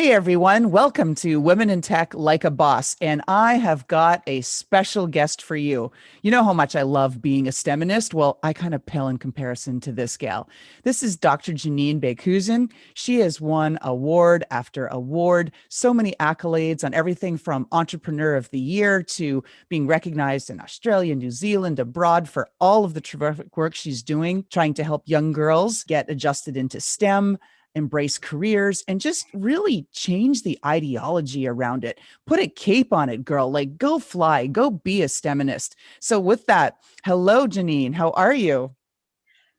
Hey everyone, welcome to Women in Tech Like a Boss. And I have got a special guest for you. You know how much I love being a STEMinist? Well, I kind of pale in comparison to this gal. This is Dr. Jenine Beekhuyzen. She has won award after award, so many accolades on everything from Entrepreneur of the Year to being recognized in Australia, New Zealand, abroad for all of the terrific work she's doing, trying to help young girls get adjusted into STEM, embrace careers, and just really change the ideology around it. Put a cape on it, girl. Like, go fly, go be a STEMinist. So, with that, hello, Jenine. How are you?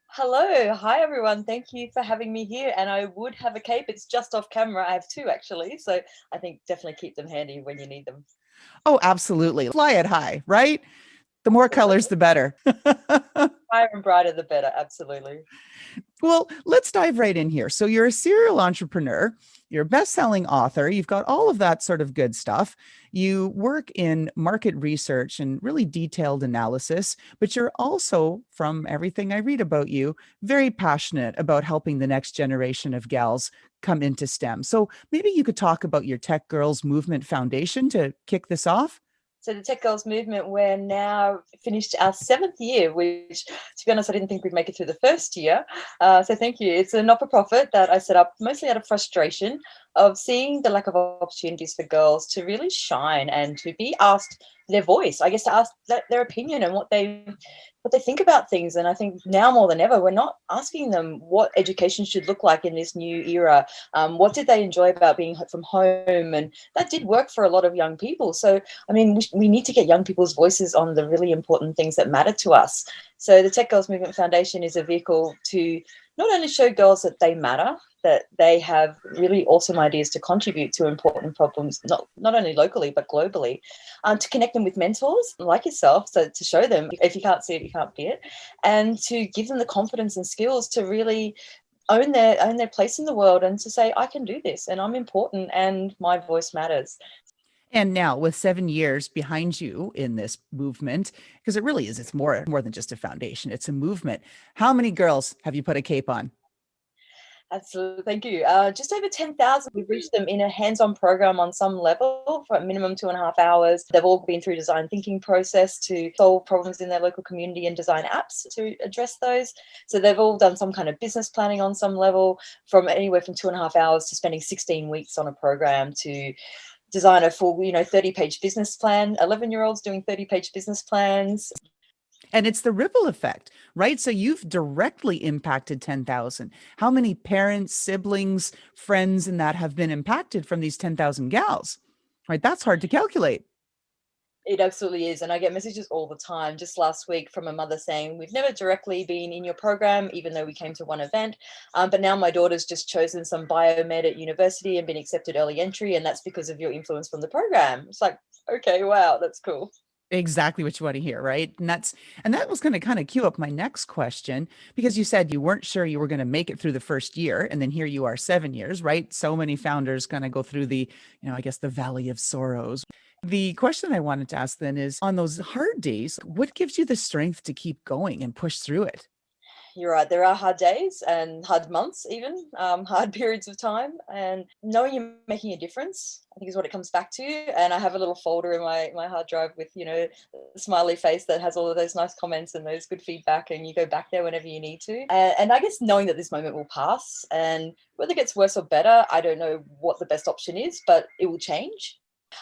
Hello. Hi, everyone. Thank you for having me here. And I would have a cape. It's just off camera. I have two, actually. So I think definitely keep them handy when you need them. Oh, absolutely. Fly it high, right? The more colors, Absolutely. the better. Higher and brighter, the better. Absolutely. Well, let's dive right in here. So, you're a serial entrepreneur, you're a best selling author, you've got all of that sort of good stuff. You work in market research and really detailed analysis, but you're also, from everything I read about you, very passionate about helping the next generation of gals come into STEM. So, maybe you could talk about your Tech Girls Movement Foundation to kick this off. So the Tech Girls movement, we're now finished our seventh year, which, to be honest, I didn't think we'd make it through the first year. So thank you. It's a not-for-profit that I set up mostly out of frustration of seeing the lack of opportunities for girls to really shine and to be asked their voice, I guess, to ask their opinion and what they think about things. And I think now more than ever, we're not asking them what education should look like in this new era. What did they enjoy about being from home? And that did work for a lot of young people. So, I mean, we need to get young people's voices on the really important things that matter to us. So the Tech Girls Movement Foundation is a vehicle to not only show girls that they matter, that they have really awesome ideas to contribute to important problems, not only locally, but globally, to connect them with mentors like yourself, so to show them, if you can't see it, you can't be it, and to give them the confidence and skills to really own their place in the world and to say, I can do this and I'm important and my voice matters. And now, with 7 years behind you in this movement, because it really is, it's more than just a foundation, it's a movement. How many girls have you put a cape on? Absolutely. Thank you. Just over 10,000. We've reached them in a hands-on program on some level for a minimum 2.5 hours. They've all been through design thinking process to solve problems in their local community and design apps to address those. So they've all done some kind of business planning on some level, from anywhere from 2.5 hours to spending 16 weeks on a program to design a full, 30-page business plan. 11-year-olds doing 30-page business plans. And it's the ripple effect, right? So you've directly impacted 10,000. How many parents, siblings, friends, and that have been impacted from these 10,000 gals, right? That's hard to calculate. It absolutely is. And I get messages all the time. Just last week from a mother saying, we've never directly been in your program, even though we came to one event. But now my daughter's just chosen some biomed at university and been accepted early entry. And that's because of your influence from the program. It's like, okay, wow, that's cool. Exactly what you want to hear, right? And that was going to kind of cue up my next question, because you said you weren't sure you were going to make it through the first year, and then here you are 7 years, right? So many founders kind of go through the, I guess the valley of sorrows. The question I wanted to ask then is, on those hard days, what gives you the strength to keep going and push through it? You're right. There are hard days and hard months, even hard periods of time. And knowing you're making a difference, I think, is what it comes back to. And I have a little folder in my hard drive with, a smiley face that has all of those nice comments and those good feedback. And you go back there whenever you need to. And I guess knowing that this moment will pass, and whether it gets worse or better, I don't know what the best option is, but it will change.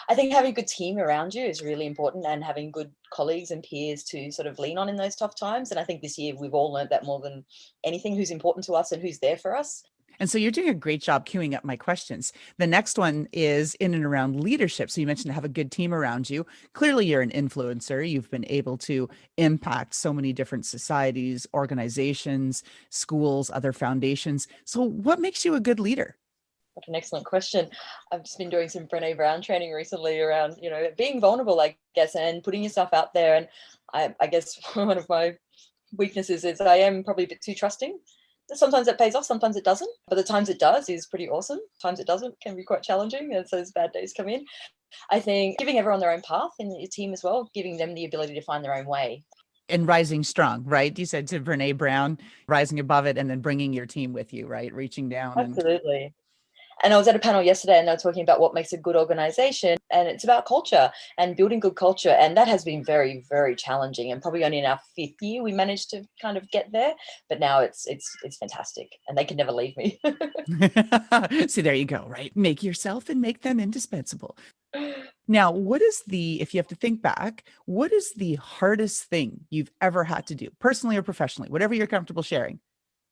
I think having a good team around you is really important, and having good colleagues and peers to sort of lean on in those tough times. And I think this year we've all learned that more than anything, who's important to us and who's there for us. And so you're doing a great job queuing up my questions. The next one is in and around leadership. So you mentioned to have a good team around you. Clearly, you're an influencer. You've been able to impact so many different societies, organizations, schools, other foundations. So, what makes you a good leader? What an excellent question. I've just been doing some Brene Brown training recently around, being vulnerable, I guess, and putting yourself out there. And I guess one of my weaknesses is I am probably a bit too trusting. Sometimes it pays off, sometimes it doesn't. But the times it does is pretty awesome. Times it doesn't can be quite challenging as those bad days come in. I think giving everyone their own path in your team as well, giving them the ability to find their own way. And rising strong, right? You said to Brene Brown, rising above it and then bringing your team with you, right? Reaching down and Absolutely. And I was at a panel yesterday and they were talking about what makes a good organization, and it's about culture and building good culture. And that has been very, very challenging. And probably only in our 5th year we managed to kind of get there. But now it's fantastic and they can never leave me. See, there you go, right? Make yourself and make them indispensable. Now, if you have to think back, what is the hardest thing you've ever had to do, personally or professionally, whatever you're comfortable sharing?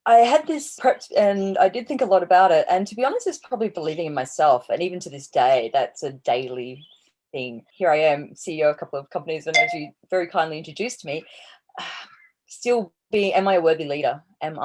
I had this prepped and I did think a lot about it. And to be honest, it's probably believing in myself. And even to this day, that's a daily thing. Here I am, CEO of a couple of companies, and as you very kindly introduced me, still being, am I a worthy leader? Do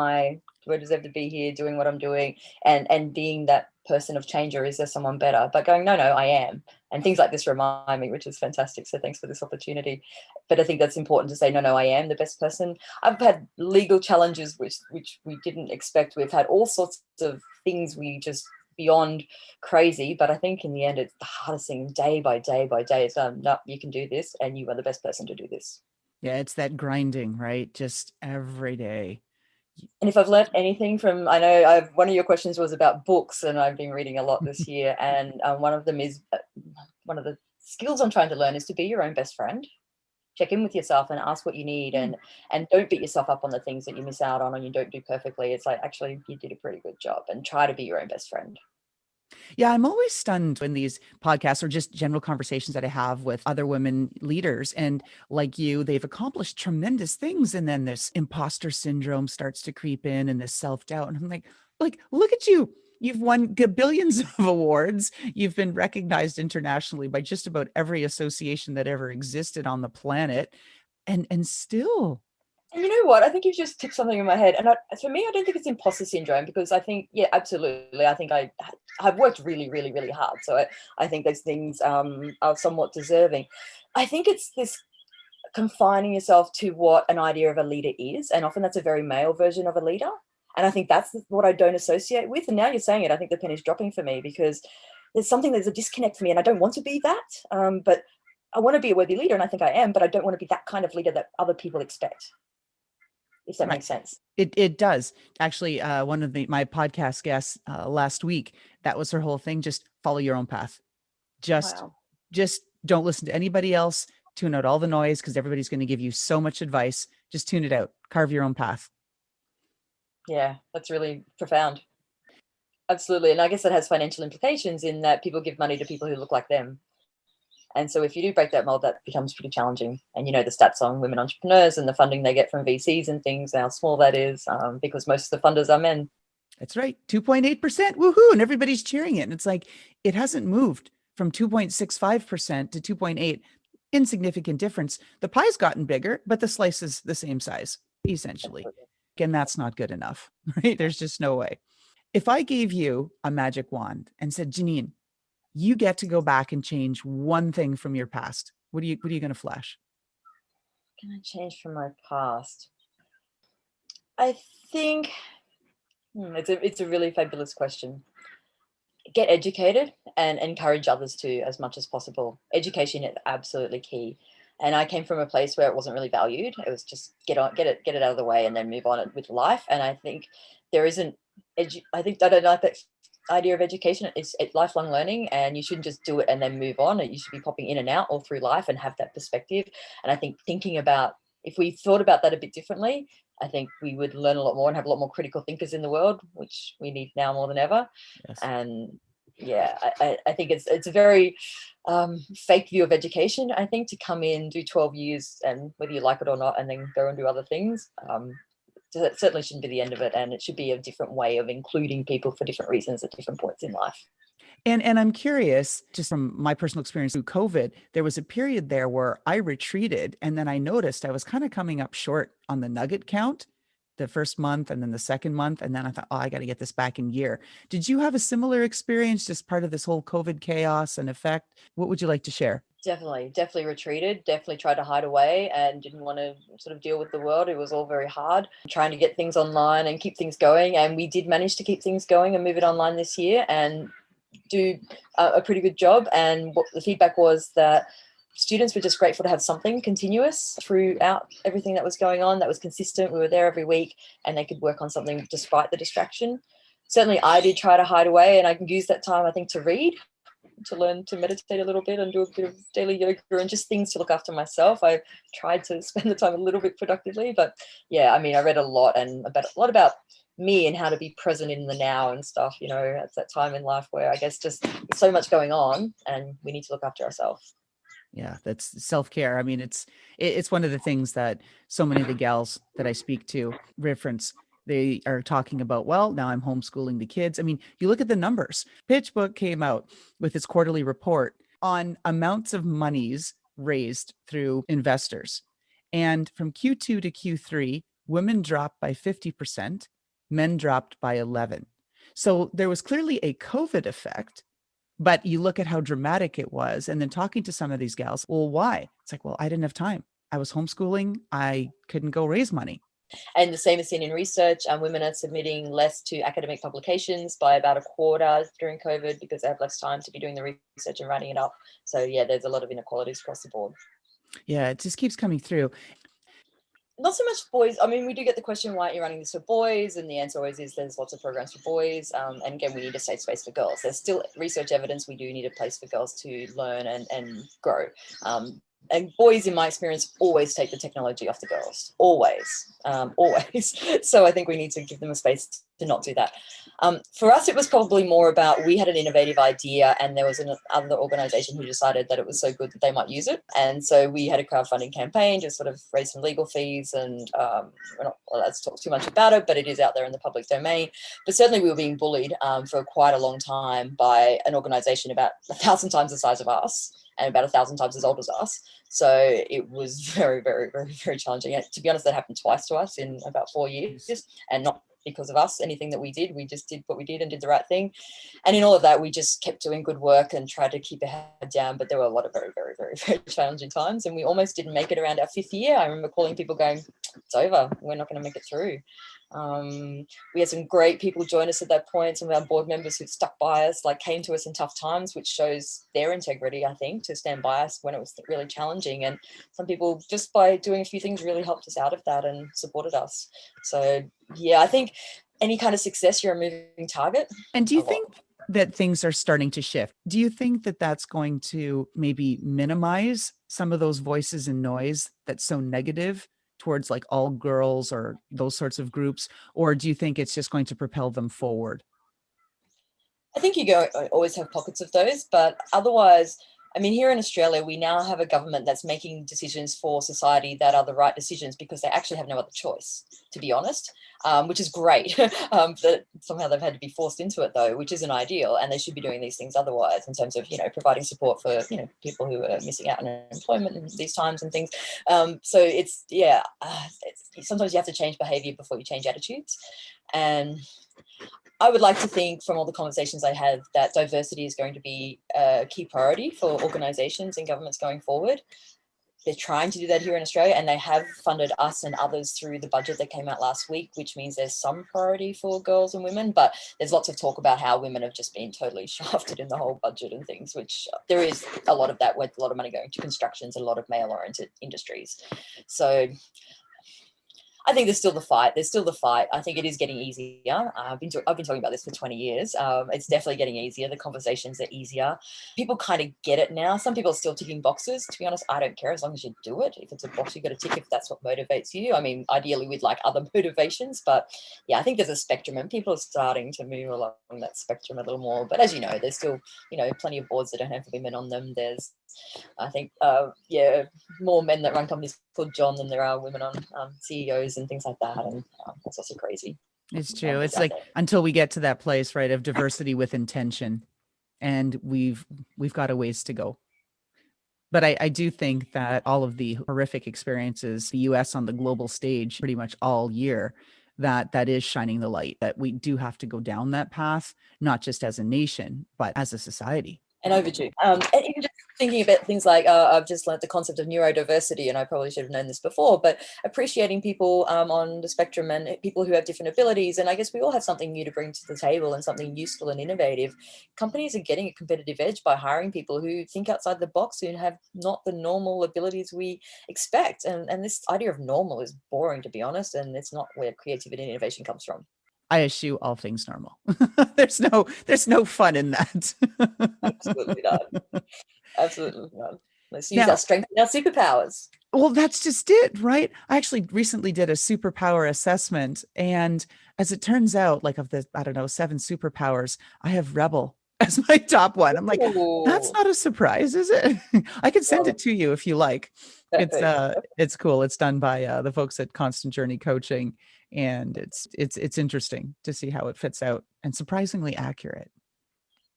I deserve to be here doing what I'm doing and being that person of change, or is there someone better? But going, no, I am. And things like this remind me, which is fantastic. So thanks for this opportunity. But I think that's important to say, no, I am the best person. I've had legal challenges, which we didn't expect. We've had all sorts of things we just beyond crazy. But I think in the end, it's the hardest thing day by day by day. It's no, you can do this and you are the best person to do this. Yeah, it's that grinding, right? Just every day. And if I've learned anything from, I know one of your questions was about books, and I've been reading a lot this year. And one of them is one of the skills I'm trying to learn is to be your own best friend. Check in with yourself and ask what you need, and don't beat yourself up on the things that you miss out on and you don't do perfectly. It's like, actually, you did a pretty good job, and try to be your own best friend. Yeah, I'm always stunned when these podcasts or just general conversations that I have with other women leaders. And like you, they've accomplished tremendous things. And then this imposter syndrome starts to creep in and this self-doubt. And I'm like, look at you. You've won billions of awards. You've been recognized internationally by just about every association that ever existed on the planet. And still. And you know what? I think you've just tipped something in my head. And for me, I don't think it's imposter syndrome, because I think, yeah, absolutely. I think I've worked really, really, really hard. So I think those things are somewhat deserving. I think it's this confining yourself to what an idea of a leader is. And often that's a very male version of a leader. And I think that's what I don't associate with. And now you're saying it, I think the penny's dropping for me, because there's a disconnect for me, and I don't want to be that. But I want to be a worthy leader, and I think I am, but I don't want to be that kind of leader that other people expect. If that makes sense. It does. Actually, one of my podcast guests last week, that was her whole thing. Just follow your own path. Just don't listen to anybody else. Tune out all the noise, because everybody's going to give you so much advice. Just tune it out. Carve your own path. Yeah, that's really profound. Absolutely. And I guess that has financial implications in that people give money to people who look like them. And so if you do break that mold, that becomes pretty challenging. And you know the stats on women entrepreneurs and the funding they get from VCs and things, how small that is, because most of the funders are men. That's right. 2.8%. Woohoo. And everybody's cheering it. And it's like, it hasn't moved from 2.65% to 2.8. Insignificant difference. The pie's gotten bigger, but the slice is the same size, essentially. And that's not good enough, right? There's just no way. If I gave you a magic wand and said, Jenine, you get to go back and change one thing from your past, what are you going to flash? Can I change from my past? I think it's a really fabulous question. Get educated and encourage others to, as much as possible. Education is absolutely key. And I came from a place where it wasn't really valued. It was just get it out of the way and then move on with life. And I think there isn't. I don't like that idea of education. It's lifelong learning, and you shouldn't just do it and then move on. You should be popping in and out all through life and have that perspective. And I think thinking about, if we thought about that a bit differently, I think we would learn a lot more and have a lot more critical thinkers in the world, which we need now more than ever. Yes. And yeah, I think it's a very fake view of education, I think, to come in, do 12 years, and whether you like it or not, and then go and do other things. That certainly shouldn't be the end of it, and it should be a different way of including people for different reasons at different points in life. And I'm curious, just from my personal experience through COVID, there was a period there where I retreated, and then I noticed I was kind of coming up short on the nugget count the first month and then the second month. And then I thought, I got to get this back in gear. Did you have a similar experience, just part of this whole COVID chaos and effect? What would you like to share? Definitely retreated, definitely tried to hide away and didn't want to sort of deal with the world. It was all very hard, trying to get things online and keep things going. And we did manage to keep things going and move it online this year and do a pretty good job. And what the feedback was that students were just grateful to have something continuous throughout everything that was going on, that was consistent. We were there every week and they could work on something despite the distraction. certainly I did try to hide away, and I can use that time, I think, to read, to learn to meditate a little bit and do a bit of daily yoga and just things to look after myself. I tried to spend the time a little bit productively, but yeah, I mean, I read a lot and a lot about me and how to be present in the now and stuff, you know, at that time in life where I guess just there's so much going on and we need to look after ourselves. Yeah, that's self-care. I mean, it's one of the things that so many of the gals that I speak to reference. They are talking about, well, now I'm homeschooling the kids. I mean, you look at the numbers. PitchBook came out with its quarterly report on amounts of monies raised through investors. And from Q2 to Q3, women dropped by 50%, men dropped by 11. So there was clearly a COVID effect, but you look at how dramatic it was. And then talking to some of these gals, well, why? It's like, well, I didn't have time. I was homeschooling. I couldn't go raise money. And the same is seen in research. Women are submitting less to academic publications by about a quarter during COVID because they have less time to be doing the research and writing it up. So yeah, there's a lot of inequalities across the board. Yeah, it just keeps coming through. Not so much boys. I mean, we do get the question, why aren't you running this for boys? And the answer always is there's lots of programs for boys. And again, we need a safe space for girls. There's still research evidence we do need a place for girls to learn and grow. And boys, in my experience, always take the technology off the girls. Always. So I think we need to give them a space to not do that. For us, it was probably more about, we had an innovative idea and there was another organization who decided that it was so good that they might use it. And so we had a crowdfunding campaign to sort of raise some legal fees, and we're not allowed to talk too much about it, but it is out there in the public domain. But certainly we were being bullied for quite a long time by an organization about 1,000 times the size of us and about 1,000 times as old as us. So it was very, very, very, very challenging. And to be honest, that happened twice to us in about 4 years, and not because of us, anything that we did. We just did what we did and did the right thing. And in all of that, we just kept doing good work and tried to keep our head down. But there were a lot of very, very, very, very challenging times. And we almost didn't make it around our 5th year. I remember calling people going, it's over. We're not going to make it through. We had some great people join us at that point. Some of our board members who stuck by us, like came to us in tough times, which shows their integrity, I think, to stand by us when it was really challenging. And some people, just by doing a few things, really helped us out of that and supported us. So yeah, I think any kind of success, you're a moving target. And do you think that things are starting to shift? Do you think that that's going to maybe minimize some of those voices and noise that's so negative towards like all girls or those sorts of groups? Or do you think it's just going to propel them forward? I think you always have pockets of those, but otherwise, I mean, here in Australia, we now have a government that's making decisions for society that are the right decisions because they actually have no other choice, to be honest, which is great. But somehow they've had to be forced into it, though, which isn't ideal. And they should be doing these things otherwise, in terms of, you know, providing support for, you know, people who are missing out on employment in these times and things. So it's, yeah, sometimes you have to change behavior before you change attitudes. And I would like to think, from all the conversations I have, that diversity is going to be a key priority for organisations and governments going forward. They're trying to do that here in Australia, and they have funded us and others through the budget that came out last week, which means there's some priority for girls and women. But there's lots of talk about how women have just been totally shafted in the whole budget and things, which there is a lot of that, with a lot of money going to constructions and a lot of male-oriented industries. So I think there's still the fight. There's still the fight. I think it is getting easier. I've been talking about this for 20 years. It's definitely getting easier. The conversations are easier. People kind of get it now. Some people are still ticking boxes. To be honest, I don't care, as long as you do it. If it's a box you got to tick, if that's what motivates you. I mean, ideally we'd like other motivations, but yeah, I think there's a spectrum, and people are starting to move along that spectrum a little more. But as you know, there's still, you know, plenty of boards that don't have women on them. There's, I think, more men that run companies called John than there are women on CEOs and things like that, and that's also crazy. It's true. It's like until we get to that place, right, of diversity with intention, and we've got a ways to go. But I do think that all of the horrific experiences, the US on the global stage pretty much all year, that is shining the light, that we do have to go down that path, not just as a nation, but as a society. And overdue. And even just thinking about things like, I've just learned the concept of neurodiversity, and I probably should have known this before, but appreciating people on the spectrum and people who have different abilities. And I guess we all have something new to bring to the table and something useful and innovative. Companies are getting a competitive edge by hiring people who think outside the box, who have not the normal abilities we expect. And this idea of normal is boring, to be honest, and it's not where creativity and innovation comes from. I eschew all things normal. There's no fun in that. Absolutely not. Absolutely not. Let's use our Now, strength and our superpowers. well, that's just it, right? I actually recently did a superpower assessment. And as it turns out, like of the, I don't know, 7 superpowers, I have rebel as my top one. I'm like, that's Ooh, not a surprise, is it? I can send well, it to you if you like. It's perfect. it's cool. It's done by the folks at Constant Journey Coaching. And it's interesting to see how it fits out and surprisingly accurate.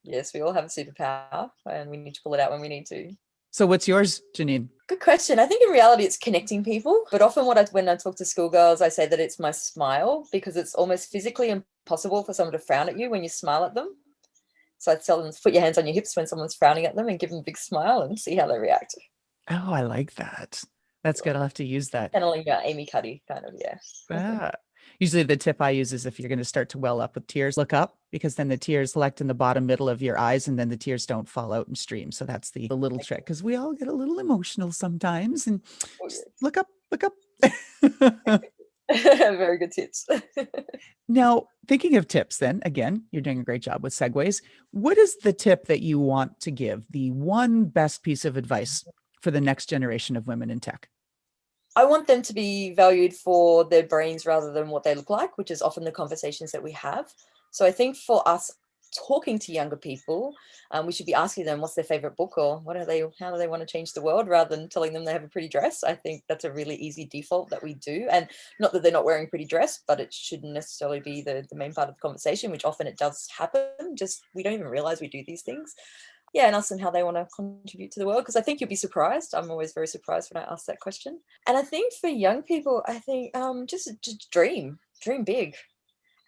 Yes, we all have a superpower and we need to pull it out when we need to. So what's yours, Jenine? Good question. I think in reality it's connecting people, but often when I talk to schoolgirls, I say that it's my smile because it's almost physically impossible for someone to frown at you when you smile at them. So I tell them to put your hands on your hips when someone's frowning at them and give them a big smile and see how they react. Oh, I like that. That's good. I'll have to use that. Channeling Amy Cuddy, kind of, yeah. Ah. Usually the tip I use is if you're going to start to well up with tears, look up because then the tears collect in the bottom middle of your eyes and then the tears don't fall out and stream. So that's the little trick because we all get a little emotional sometimes and Oh, just yes. look up, look up. Very good tips. Now, thinking of tips, then again, you're doing a great job with segues. What is the tip that you want to give? The one best piece of advice for the next generation of women in tech? I want them to be valued for their brains rather than what they look like, which is often the conversations that we have. So I think for us talking to younger people, we should be asking them what's their favorite book or how do they want to change the world rather than telling them they have a pretty dress. I think that's a really easy default that we do. And not that they're not wearing a pretty dress, but it shouldn't necessarily be the main part of the conversation, which often it does happen. Just we don't even realize we do these things. Yeah, and ask them how they want to contribute to the world, because I think you'll be surprised. I'm always very surprised when I ask that question. And I think for young people, I think just dream big.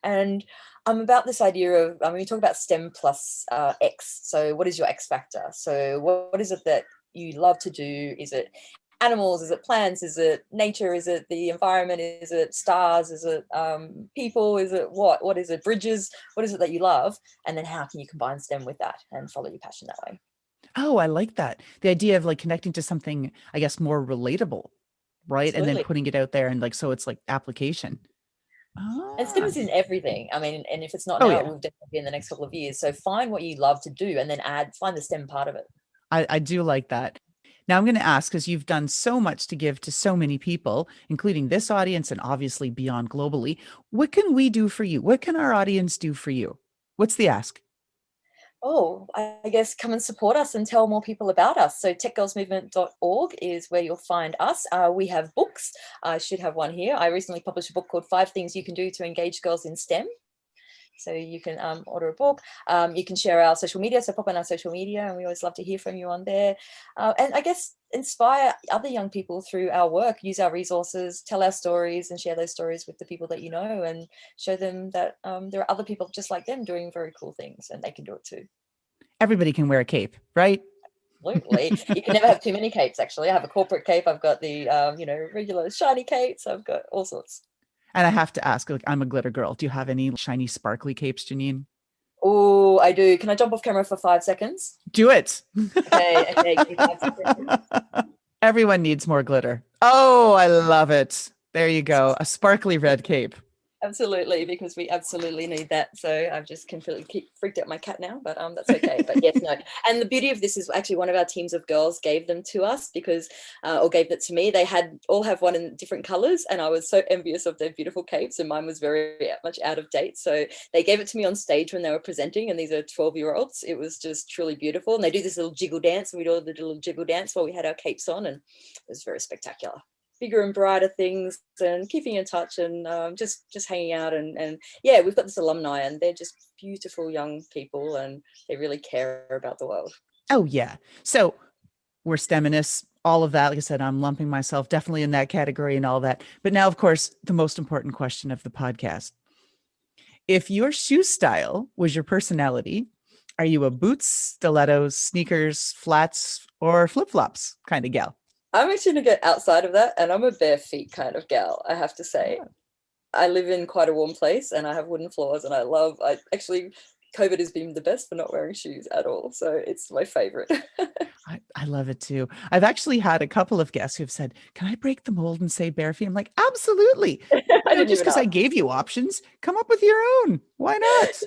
And I'm about this idea of, we talk about STEM plus X. So what is your X factor? So what is it that you love to do? Is it animals? Is it plants? Is it nature? Is it the environment? Is it stars? Is it people? Is it what is it? Bridges? What is it that you love? And then how can you combine STEM with that and follow your passion that way? Oh, I like that. The idea of like connecting to something, I guess, more relatable, right? And then Absolutely. putting it out there and like, so it's like application. And STEM Ah, is in everything. I mean, and if it's not oh now, it yeah. will definitely be in the next couple of years. So find what you love to do and then find the STEM part of it. I do like that. Now I'm going to ask, because you've done so much to give to so many people, including this audience and obviously beyond globally. What can we do for you? What can our audience do for you? What's the ask? Oh, I guess come and support us and tell more people about us. So techgirlsmovement.org is where you'll find us. We have books. I should have one here. I recently published a book called 5 Things You Can Do to Engage Girls in STEM. So you can order a book. You can share our social media. So pop on our social media and we always love to hear from you on there. And I guess inspire other young people through our work, use our resources, tell our stories and share those stories with the people that you know and show them that there are other people just like them doing very cool things and they can do it too. Everybody can wear a cape, right? Absolutely. You can never have too many capes, actually. I have a corporate cape. I've got the, regular shiny capes. I've got all sorts. And I have to ask, like, I'm a glitter girl. Do you have any shiny, sparkly capes, Janine? Oh, I do. Can I jump off camera for 5 seconds? Do it. Okay. Give me 5 seconds. Everyone needs more glitter. Oh, I love it. There you go. A sparkly red cape. Absolutely, because we absolutely need that. So I've just completely freaked out my cat now, but that's okay. But yes, no. And the beauty of this is actually one of our teams of girls gave them to us because, or gave it to me. They all have one in different colors, and I was so envious of their beautiful capes, and mine was very much out of date. So they gave it to me on stage when they were presenting, and these are 12-year-olds. It was just truly beautiful, and they do this little jiggle dance, and we do the little jiggle dance while we had our capes on, and it was very spectacular. Bigger and brighter things and keeping in touch and just hanging out and yeah, we've got this alumni and they're just beautiful young people and they really care about the world. Oh, yeah. So we're STEMinists, all of that. Like I said, I'm lumping myself definitely in that category and all that. But now, of course, the most important question of the podcast. If your shoe style was your personality, are you a boots, stilettos, sneakers, flats, or flip-flops kind of gal? I'm actually going to get outside of that and I'm a bare feet kind of gal, I have to say. I live in quite a warm place and I have wooden floors and I actually COVID has been the best for not wearing shoes at all. So it's my favorite. I love it too. I've actually had a couple of guests who've said, can I break the mold and say bare feet? I'm like, absolutely. I didn't Just even because I ask. gave you options, come up with your own. Why not?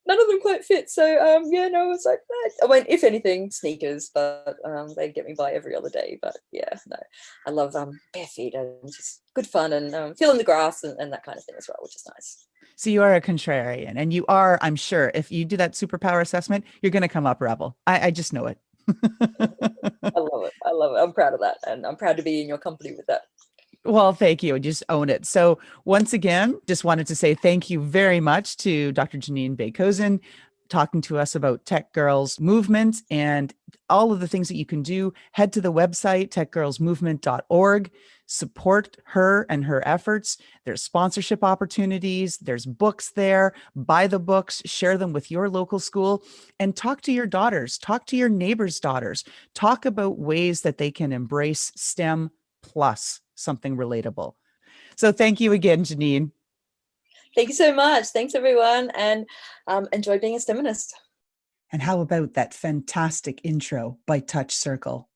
None of them quite fit. So yeah, no, it's like I mean, if anything, sneakers, but they get me by every other day. But yeah, no, I love bare feet and just good fun and feeling the grass and that kind of thing as well, which is nice. So you are a contrarian, and you are, I'm sure, if you do that superpower assessment, you're going to come up rebel. I just know it. I love it. I love it. I'm proud of that, and I'm proud to be in your company with that. Well, thank you. Just own it. So once again, just wanted to say thank you very much to Dr. Jenine Beekhuyzen talking to us about Tech Girls Movement and all of the things that you can do. Head to the website, techgirlsmovement.org. Support her and her efforts. There's sponsorship opportunities. There's books there. Buy the books, share them with your local school, and talk to your daughters, talk to your neighbors' daughters, talk about ways that they can embrace STEM plus something relatable. So thank you again, Jenine. Thank you so much. Thanks, everyone, and enjoy being a STEMinist. And how about that fantastic intro by Touch Circle?